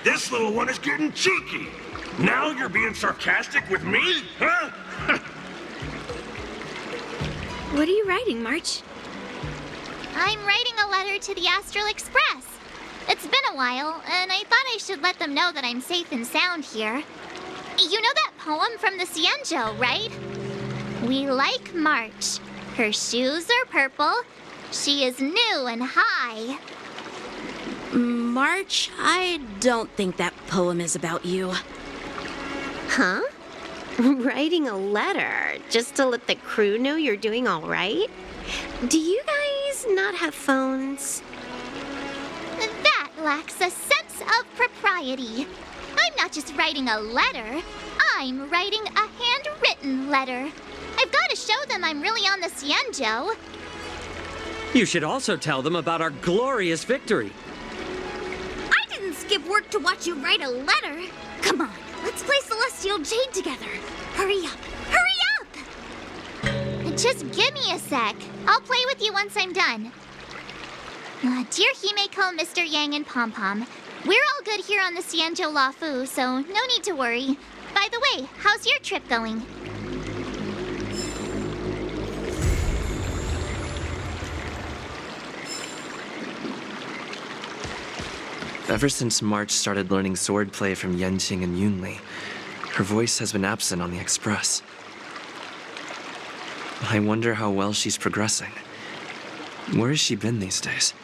This little one is getting cheeky. Now you're being sarcastic with me, huh? What are you writing, March? I'm writing a letter to the Astral Express. It's been a while, and I thought I should let them know that I'm safe and sound here. You know that poem from the Cienjo, right? We like March. Her shoes are purple. She is new and high. March, I don't think that poem is about you. Huh? Writing a letter just to let the crew know you're doing all right? Do you guys not have phones? That lacks a sense of propriety. I'm not just writing a letter. I'm writing a handwritten letter. I've got to show them I'm really on the Cienjo. You should also tell them about our glorious victory. I didn't skip work to watch you write a letter. Come on, let's play Celestial Jade together. Hurry up! Hurry up! Just give me a sec. I'll play with you once I'm done. Dear Himeko, Mr. Yang, and Pom Pom, we're all good here on the Cienjo Lafu, so no need to worry. By the way, how's your trip going? Ever since March started learning swordplay from Yenqing and Yunli, her voice has been absent on the Express. I wonder how well she's progressing. Where has she been these days?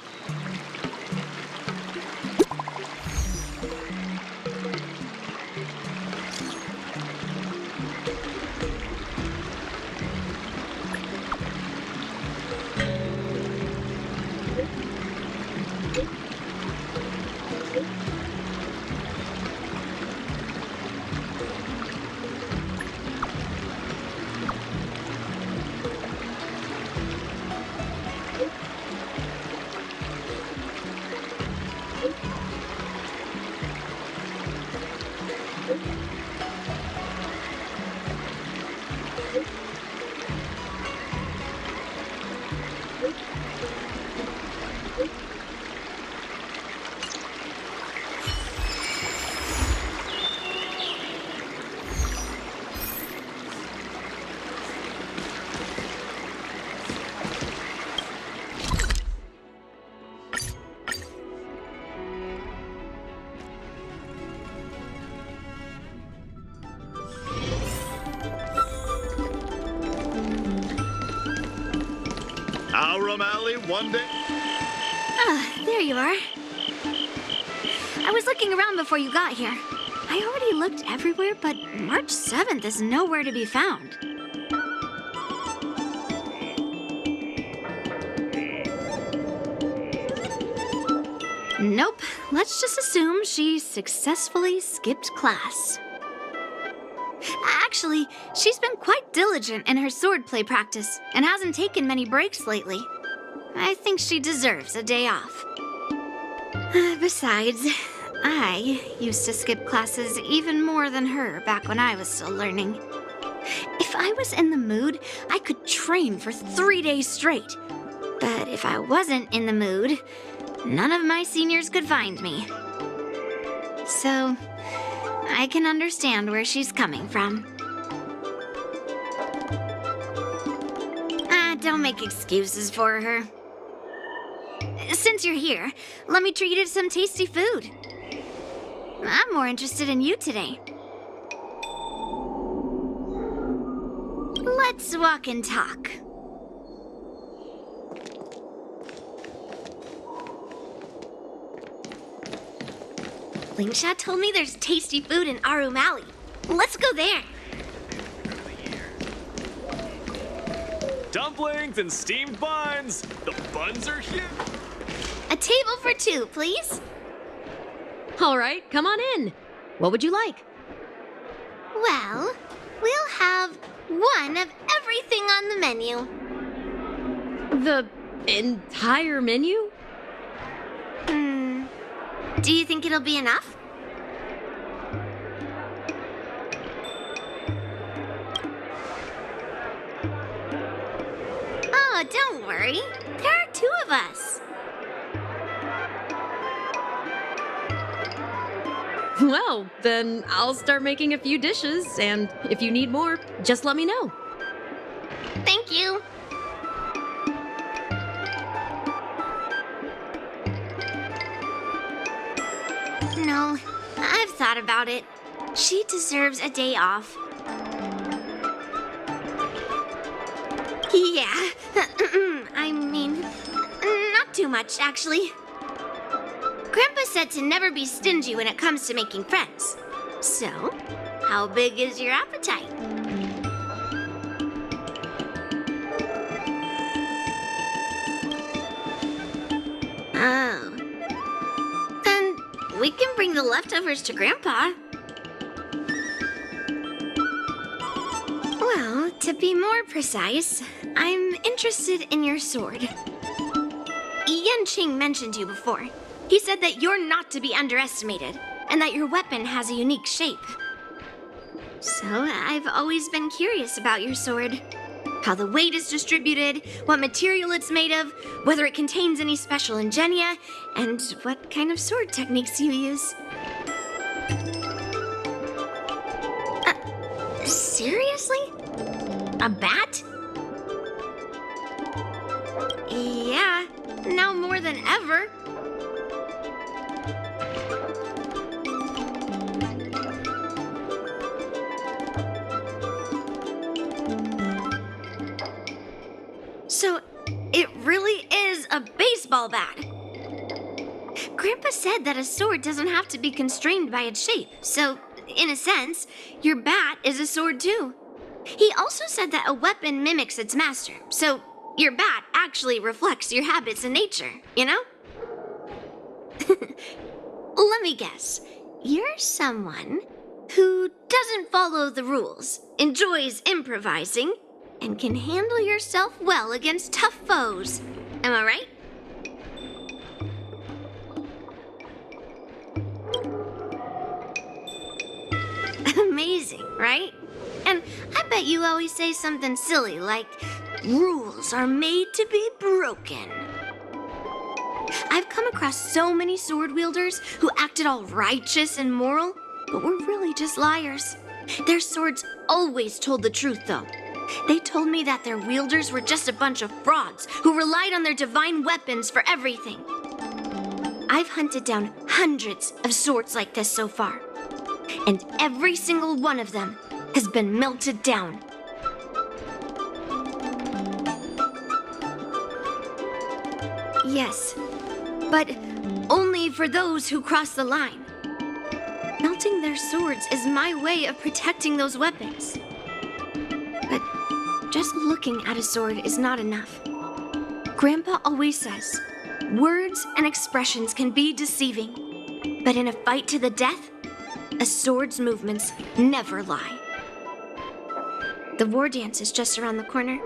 One day. There you are. I was looking around before you got here. I already looked everywhere, but March 7th is nowhere to be found. Nope. Let's just assume she successfully skipped class. Actually, she's been quite diligent in her swordplay practice and hasn't taken many breaks lately. I think she deserves a day off. Besides, I used to skip classes even more than her back when I was still learning. If I was in the mood, I could train for 3 days straight. But if I wasn't in the mood, none of my seniors could find me. So, I can understand where she's coming from. Don't make excuses for her. Since you're here, let me treat you to some tasty food. I'm more interested in you today. Let's walk and talk. Lingsha told me there's tasty food in Arum Alley. Let's go there. Dumplings and steamed buns. The buns are here. A table for two, please. All right, come on in. What would you like? Well, we'll have one of everything on the menu. The entire menu? Do you think it'll be enough? Oh, don't worry. There are two of us. Well, then I'll start making a few dishes, and if you need more, just let me know. Thank you. No, I've thought about it. She deserves a day off. Yeah, I mean, not too much, actually. Grandpa said to never be stingy when it comes to making friends. So, how big is your appetite? Oh. Then we can bring the leftovers to Grandpa. Well, to be more precise, I'm interested in your sword. Yan Qing mentioned you before. He said that you're not to be underestimated, and that your weapon has a unique shape. So I've always been curious about your sword. How the weight is distributed, what material it's made of, whether it contains any special ingenia, and what kind of sword techniques you use. Seriously? A bat? Yeah, now more than ever. So, it really is a baseball bat. Grandpa said that a sword doesn't have to be constrained by its shape, so, in a sense, your bat is a sword too. He also said that a weapon mimics its master, so your bat actually reflects your habits and nature, you know? Let me guess. You're someone who doesn't follow the rules, enjoys improvising, and can handle yourself well against tough foes. Am I right? Amazing, right? And I bet you always say something silly like, rules are made to be broken. I've come across so many sword wielders who acted all righteous and moral, but were really just liars. Their swords always told the truth, though. They told me that their wielders were just a bunch of frauds who relied on their divine weapons for everything. I've hunted down hundreds of swords like this so far, and every single one of them has been melted down. Yes, but only for those who cross the line. Melting their swords is my way of protecting those weapons. But just looking at a sword is not enough. Grandpa always says, words and expressions can be deceiving, but in a fight to the death, a sword's movements never lie. The war dance is just around the corner.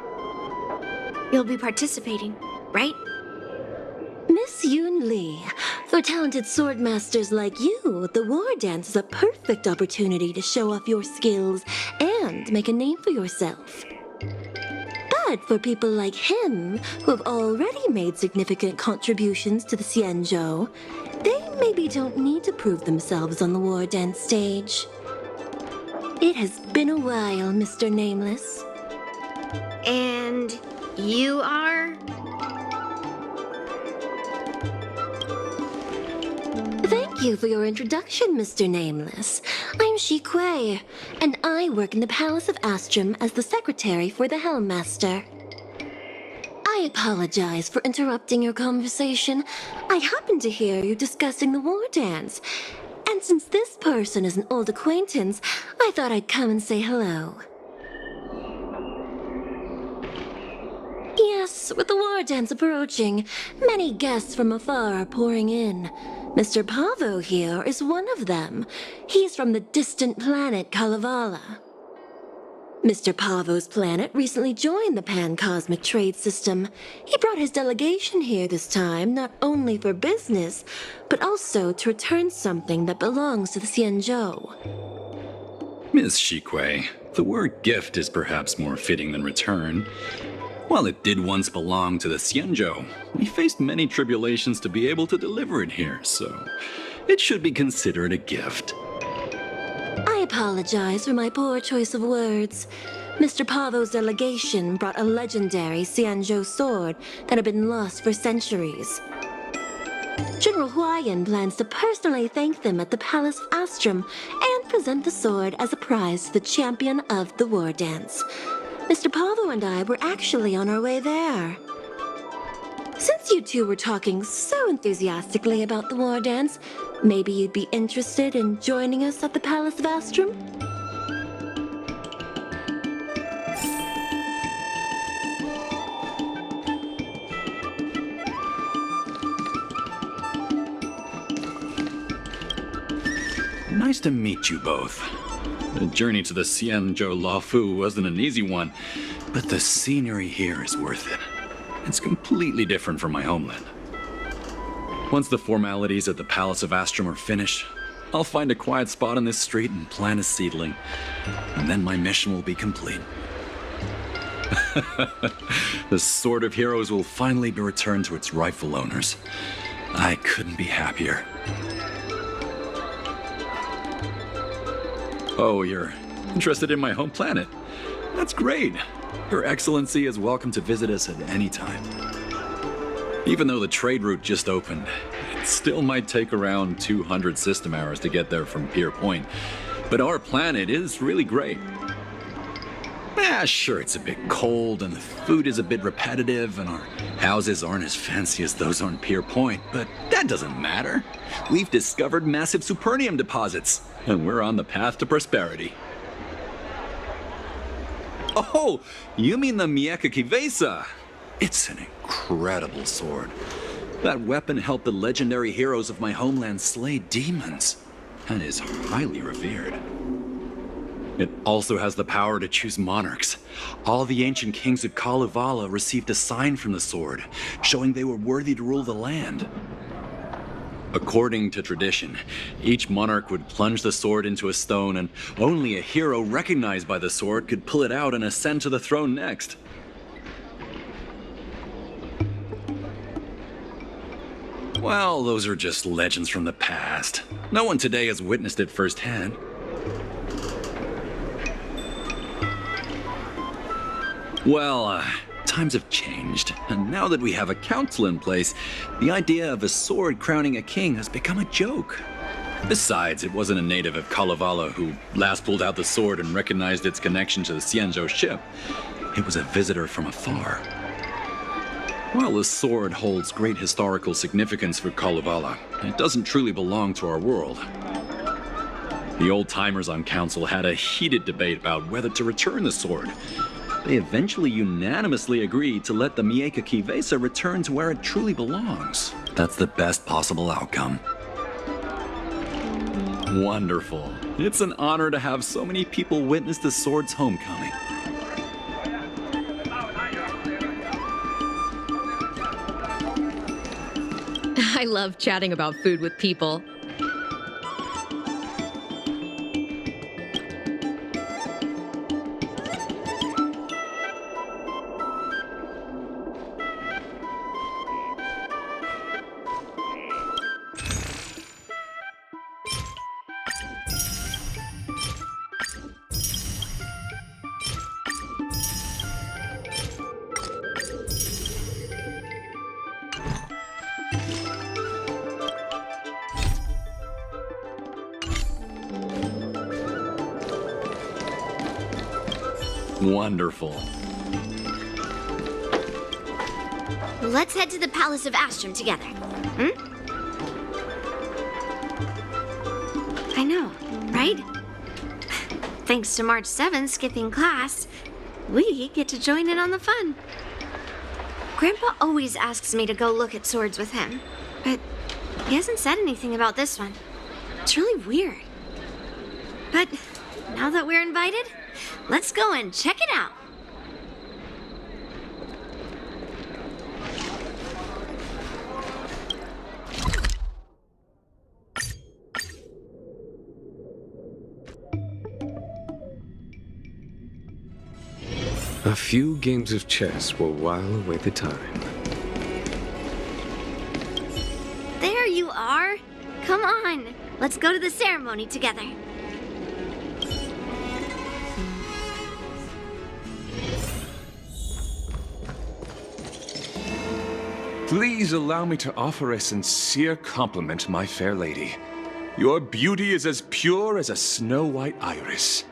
You'll be participating, right? Miss Yoon Lee, for talented sword masters like you, the war dance is a perfect opportunity to show off your skills and make a name for yourself. But for people like him, who have already made significant contributions to the Xianzhou, they maybe don't need to prove themselves on the war dance stage. It has been a while, Mr. Nameless. And you are? Thank you for your introduction, Mr. Nameless. I'm Shi Kuei, and I work in the Palace of Astrum as the secretary for the Helmmaster. I apologize for interrupting your conversation. I happened to hear you discussing the war dance, and since this person is an old acquaintance, I thought I'd come and say hello. Yes, with the war dance approaching, many guests from afar are pouring in. Mr. Pavo here is one of them. He's from the distant planet Kalevala. Mr. Pavo's planet recently joined the Pan-Cosmic Trade System. He brought his delegation here this time, not only for business, but also to return something that belongs to the Xianzhou. Miss Shikui, the word gift is perhaps more fitting than return. While it did once belong to the Xianzhou, we faced many tribulations to be able to deliver it here, so it should be considered a gift. I apologize for my poor choice of words. Mr. Pavo's delegation brought a legendary Xianzhou sword that had been lost for centuries. General Huayan plans to personally thank them at the Palace of Astrum and present the sword as a prize to the champion of the war dance. Mr. Pavo and I were actually on our way there. Since you two were talking so enthusiastically about the war dance, maybe you'd be interested in joining us at the Palace of Astrum? Nice to meet you both. The journey to the Xianzhou Laofu wasn't an easy one, but the scenery here is worth it. It's completely different from my homeland. Once the formalities at the Palace of Astrum are finished, I'll find a quiet spot on this street and plant a seedling, and then my mission will be complete. The Sword of Heroes will finally be returned to its rightful owners. I couldn't be happier. Oh, you're interested in my home planet? That's great. Your Excellency is welcome to visit us at any time. Even though the trade route just opened, it still might take around 200 system hours to get there from Pier Point. But our planet is really great. Sure, it's a bit cold and the food is a bit repetitive and our houses aren't as fancy as those on Pier Point, but that doesn't matter. We've discovered massive supernium deposits and we're on the path to prosperity. Oh, you mean the Mieka Kivesa? It's an incredible sword. That weapon helped the legendary heroes of my homeland slay demons and is highly revered. It also has the power to choose monarchs. All the ancient kings of Kalevala received a sign from the sword, showing they were worthy to rule the land. According to tradition, each monarch would plunge the sword into a stone, and only a hero recognized by the sword could pull it out and ascend to the throne next. Well, those are just legends from the past. No one today has witnessed it firsthand. Well, times have changed, and now that we have a council in place, the idea of a sword crowning a king has become a joke. Besides, it wasn't a native of Kalevala who last pulled out the sword and recognized its connection to the Xianzhou ship. It was a visitor from afar. While the sword holds great historical significance for Kalevala, it doesn't truly belong to our world. The old-timers on council had a heated debate about whether to return the sword. They eventually unanimously agreed to let the Mieka Kivesa return to where it truly belongs. That's the best possible outcome. Wonderful. It's an honor to have so many people witness the sword's homecoming. I love chatting about food with people. Wonderful. Let's head to the Palace of Astrum together. I know, right? Thanks to March 7th skipping class, we get to join in on the fun. Grandpa always asks me to go look at swords with him, but he hasn't said anything about this one. It's really weird. But now that we're invited, let's go and check it out. A few games of chess will while away the time. There you are. come on. Let's go to the ceremony together. Please allow me to offer a sincere compliment, my fair lady. Your beauty is as pure as a snow-white iris.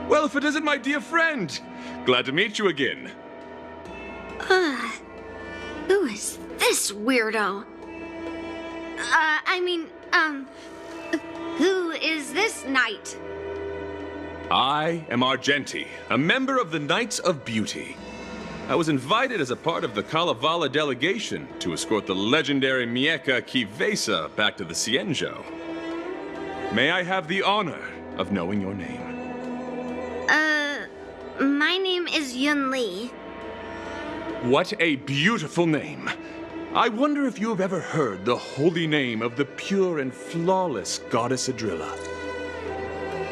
Well, if it isn't my dear friend! Glad to meet you again. Who is this weirdo? Who is this knight? I am Argenti, a member of the Knights of Beauty. I was invited as a part of the Kalevala delegation to escort the legendary Mieka Kivesa back to the Cienjo. May I have the honor of knowing your name? My name is Yun Li. What a beautiful name. I wonder if you have ever heard the holy name of the pure and flawless goddess Adrilla.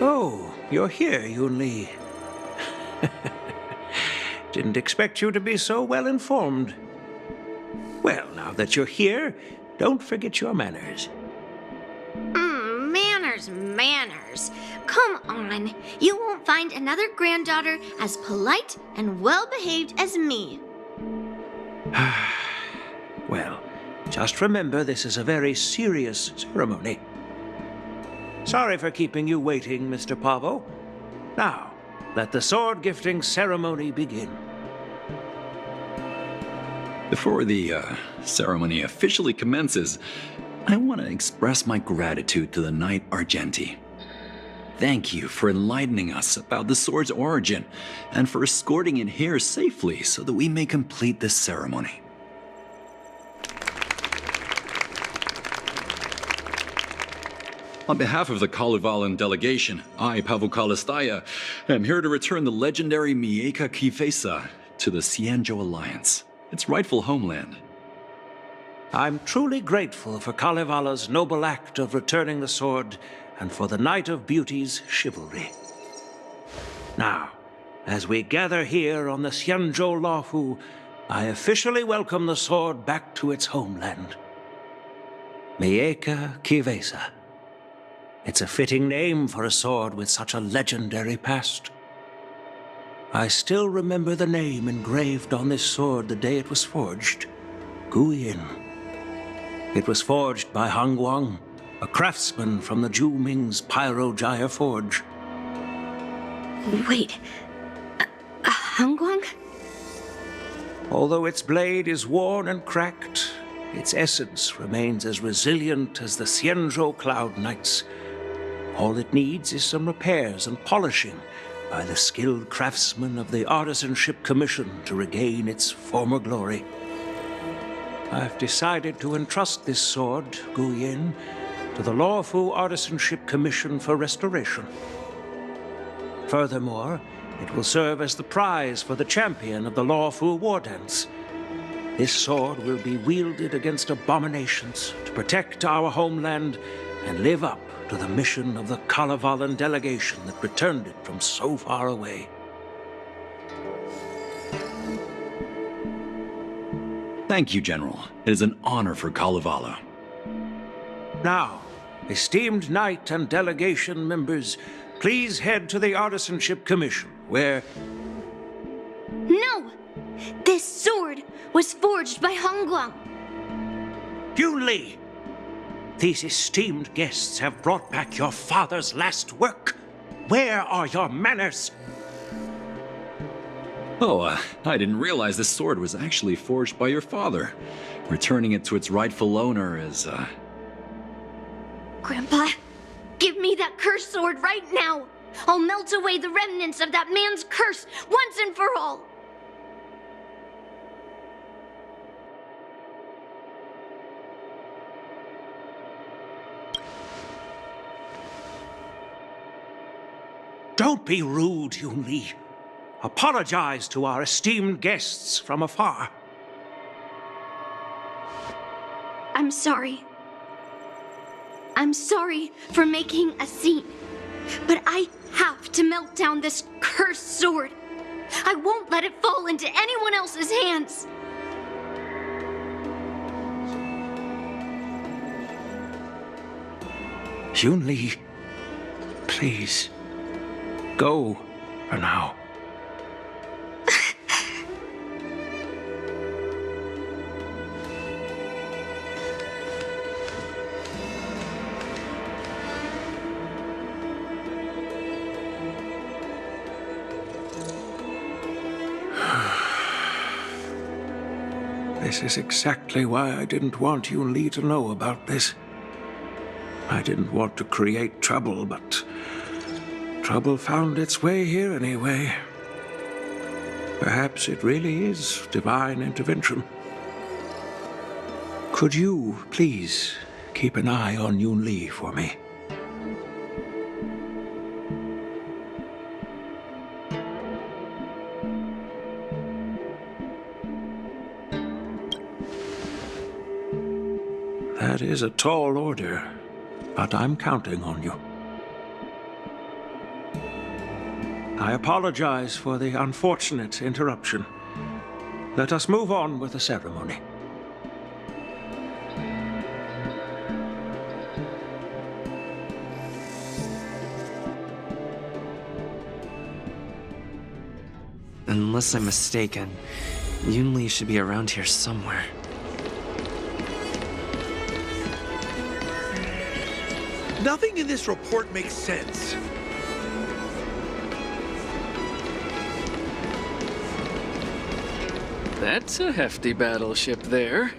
Oh, you're here, Yun Li. Didn't expect you to be so well informed. Well, now that you're here, don't forget your manners. Manners. Come on. You won't find another granddaughter as polite and well-behaved as me. Well, just remember this is a very serious ceremony. Sorry for keeping you waiting, Mr. Pavo. Now, let the sword gifting ceremony begin. Before the ceremony officially commences, I want to express my gratitude to the Knight Argenti. Thank you for enlightening us about the sword's origin and for escorting it here safely so that we may complete this ceremony. On behalf of the Kalevalan delegation, I, Pavel Kalistaya, am here to return the legendary Mieka Kivesa to the Cienjo Alliance, its rightful homeland. I'm truly grateful for Kalevala's noble act of returning the sword and for the Knight of Beauty's chivalry. Now, as we gather here on the Cienjo Lafu, I officially welcome the sword back to its homeland. Mieka Kivesa. It's a fitting name for a sword with such a legendary past. I still remember the name engraved on this sword the day it was forged. Guyin. It was forged by Hangguang, a craftsman from the Zhu Ming's Pyrojaya Forge. Wait, Hangguang? Although its blade is worn and cracked, its essence remains as resilient as the Cienjo Cloud Knights. All it needs is some repairs and polishing by the skilled craftsmen of the Artisanship Commission to regain its former glory. I've decided to entrust this sword, Guyin, to the Lawfu Artisanship Commission for restoration. Furthermore, it will serve as the prize for the champion of the Lawfu War Dance. This sword will be wielded against abominations to protect our homeland and live up to the mission of the Kalevalan delegation that returned it from so far away. Thank you, General. It is an honor for Kalevala. Now, esteemed knight and delegation members, please head to the Artisanship Commission, where... No! This sword was forged by Hangguang. Yun Li! These esteemed guests have brought back your father's last work. Where are your manners? Oh, I didn't realize this sword was actually forged by your father. Returning it to its rightful owner is, Grandpa, give me that cursed sword right now. I'll melt away the remnants of that man's curse once and for all. Don't be rude, Yun Li. Apologize to our esteemed guests from afar. I'm sorry. I'm sorry for making a scene. But I have to melt down this cursed sword. I won't let it fall into anyone else's hands. Yunli, please, go for now. This is exactly why I didn't want Yunli to know about this. I didn't want to create trouble, but trouble found its way here anyway. Perhaps it really is divine intervention. Could you, please, keep an eye on Yunli for me? That is a tall order, but I'm counting on you. I apologize for the unfortunate interruption. Let us move on with the ceremony. Unless I'm mistaken, Yunli should be around here somewhere. Nothing in this report makes sense. That's a hefty battleship there.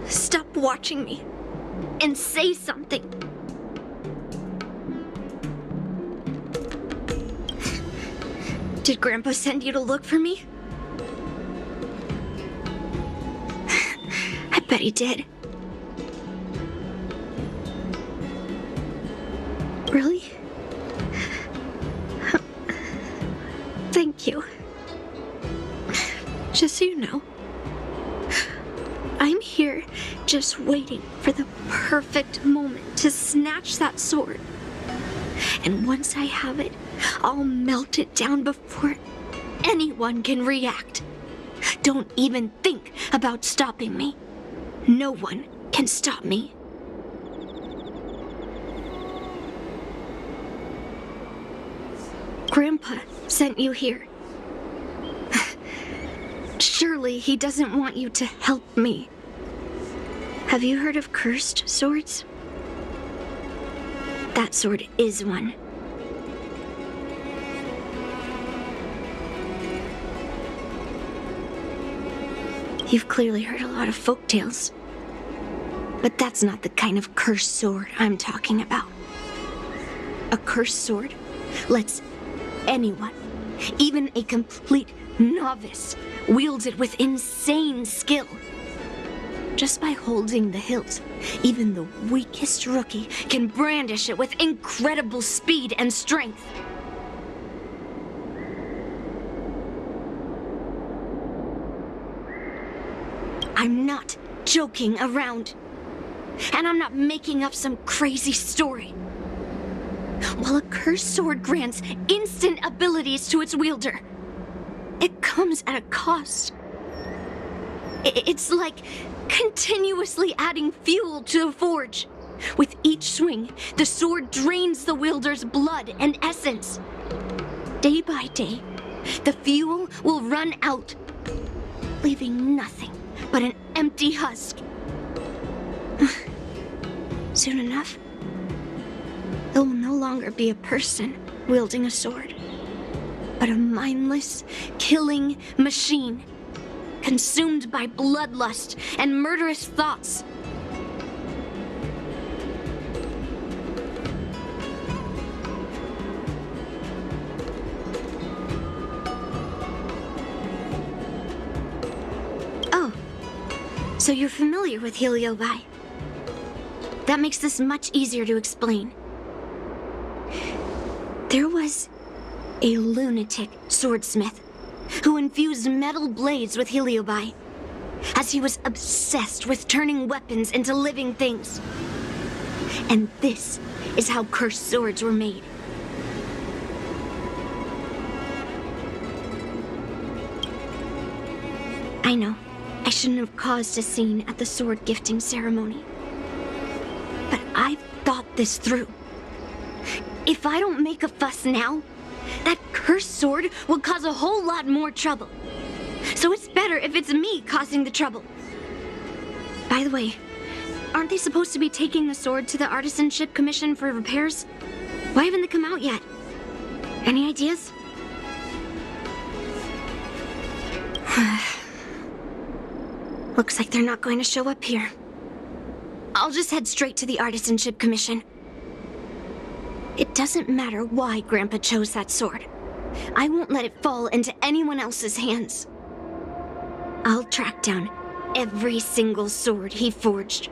Stop watching me and say something. Did Grandpa send you to look for me? I bet he did. Really? Thank you. Just so you know, I'm here just waiting for the perfect moment to snatch that sword. And once I have it, I'll melt it down before anyone can react. Don't even think about stopping me. No one can stop me. Grandpa sent you here. Surely he doesn't want you to help me. Have you heard of cursed swords? That sword is one. You've clearly heard a lot of folk tales, but that's not the kind of cursed sword I'm talking about. A cursed sword lets anyone, even a complete novice, wield it with insane skill. Just by holding the hilt, even the weakest rookie can brandish it with incredible speed and strength. I'm not joking around. And I'm not making up some crazy story. While a cursed sword grants instant abilities to its wielder, it comes at a cost. It's like continuously adding fuel to the forge. With each swing, the sword drains the wielder's blood and essence. Day by day, the fuel will run out, leaving nothing but an empty husk. Soon enough, it will no longer be a person wielding a sword, but a mindless, killing machine, consumed by bloodlust and murderous thoughts. Oh, So you're familiar with Heliobi. That makes this much easier to explain. There was a lunatic swordsmith who infused metal blades with Heliobi, as he was obsessed with turning weapons into living things. And this is how cursed swords were made. I know, I shouldn't have caused a scene at the sword gifting ceremony. But I've thought this through. If I don't make a fuss now, that cursed sword will cause a whole lot more trouble. So it's better if it's me causing the trouble. By the way, aren't they supposed to be taking the sword to the Artisanship Commission for repairs? Why haven't they come out yet? Any ideas? Looks like they're not going to show up here. I'll just head straight to the Artisanship Commission. It doesn't matter why Grandpa chose that sword. I won't let it fall into anyone else's hands. I'll track down every single sword he forged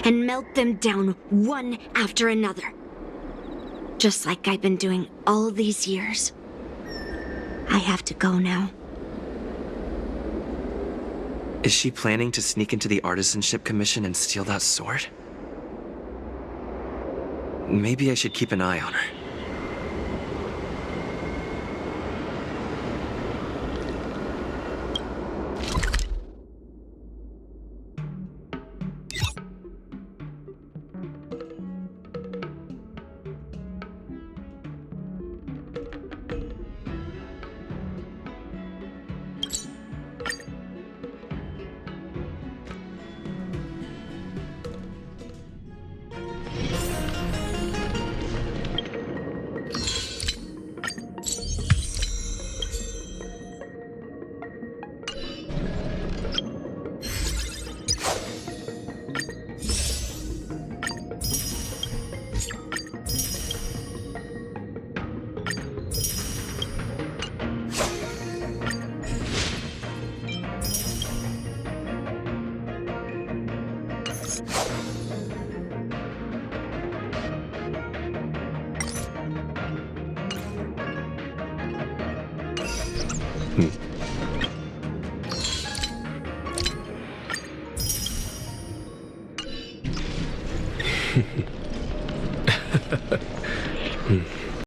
and melt them down one after another. Just like I've been doing all these years. I have to go now. Is she planning to sneak into the Artisanship Commission and steal that sword? Maybe I should keep an eye on her. Hmm.